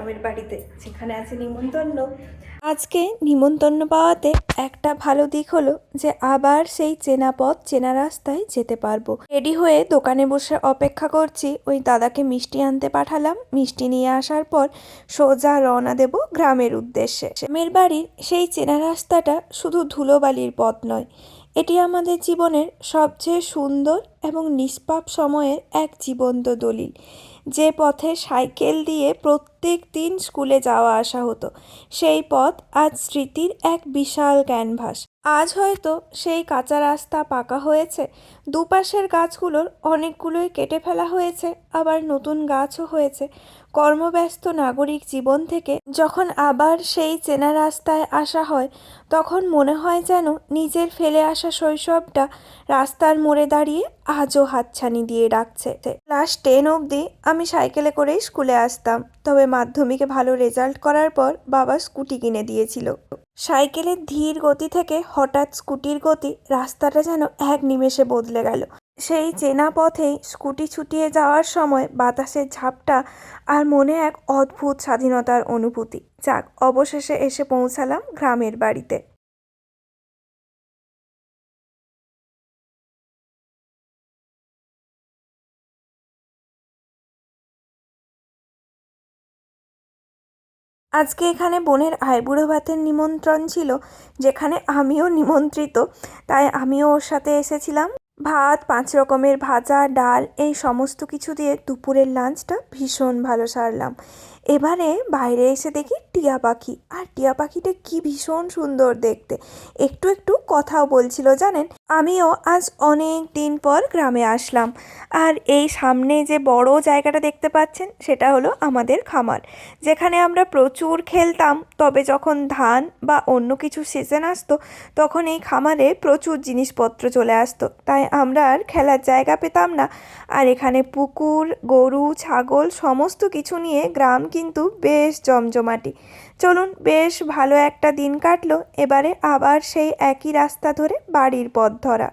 গ্রামের বাড়িতে, যেখানে আছে নিমন্ত্রণ। আজকে নিমন্ত্রণ পাওয়াতে একটা ভালো দিক হলো যে আবার সেই চেনা পথ চেনা রাস্তায় যেতে পারবো। রেডি হয়ে দোকানে বসে অপেক্ষা করছি, ওই দাদাকে মিষ্টি আনতে পাঠালাম। মিষ্টি নিয়ে আসার পর সোজা রওনা দেব গ্রামের উদ্দেশ্যে। গ্রামের বাড়ির সেই চেনা রাস্তাটা শুধু ধুলোবালির পথ নয়, এটি আমাদের জীবনের সবচেয়ে সুন্দর এবং নিষ্পাপ সময়ের এক জীবন্ত দলিল। যে পথে সাইকেল দিয়ে প্রত্যেক দিন স্কুলে যাওয়া আসা হতো, সেই পথ আজ স্মৃতির এক বিশাল ক্যানভাস। আজ হয়তো সেই কাঁচা রাস্তা পাকা হয়েছে, দুপাশের গাছগুলোর অনেকগুলোই কেটে ফেলা হয়েছে, আবার নতুন গাছও হয়েছে। কর্মব্যস্ত নাগরিক জীবন থেকে যখন আবার সেই চেনা রাস্তায় আসা হয়, তখন মনে হয় যেন নিজের ফেলে আসা শৈশবটা রাস্তার মোড়ে দাঁড়িয়ে আজও হাতছানি দিয়ে ডাকছে। ক্লাস 10 অবধি আমি সাইকেলে করেই স্কুলে আসতাম, তবে মাধ্যমিকে ভালো রেজাল্ট করার পর বাবা স্কুটি কিনে দিয়েছিল। সাইকেলের ধীর গতি থেকে হঠাৎ স্কুটির গতি, রাস্তাটা যেন এক নিমেষে বদলে গেল। সেই চেনা পথেই স্কুটি ছুটিয়ে যাওয়ার সময় বাতাসের ঝাপটা আর মনে এক অদ্ভুত স্বাধীনতার অনুভূতি। যাক, অবশেষে এসে পৌঁছালাম গ্রামের বাড়িতে। আজকে এখানে বোনের আইবুড়ো ভাতের নিমন্ত্রণ ছিল, যেখানে আমিও নিমন্ত্রিত, তাই আমিও ওর সাথে এসেছিলাম। ভাত, 5 রকমের ভাজা, ডাল, এই সমস্ত কিছু দিয়ে দুপুরের লাঞ্চটা ভীষণ ভালো সারলাম। এবারে বাইরে এসে দেখি টিয়া পাখি, আর টিয়া পাখিটা কি ভীষণ সুন্দর দেখতে, একটু একটু কথাও বলছিল জানেন। আমিও আজ অনেক দিন পর গ্রামে আসলাম, আর এই সামনে যে বড় জায়গাটা দেখতে পাচ্ছেন, সেটা হলো আমাদের খামার, যেখানে আমরা প্রচুর খেলতাম। তবে যখন ধান বা অন্য কিছু সিজন আসতো, তখন এই খামারে প্রচুর জিনিসপত্র চলে আসতো, তাই আমরা আর খেলার জায়গা পেতাম না। আর এখানে পুকুর, গরু, ছাগল সমস্ত কিছু নিয়ে গ্রাম কিন্তু বেশ জমজমাটি। চলুন, বেশ ভালো একটা দিন কাটলো। এবারে আবার সেই একই রাস্তা ধরে বাড়ির পথ ধরা।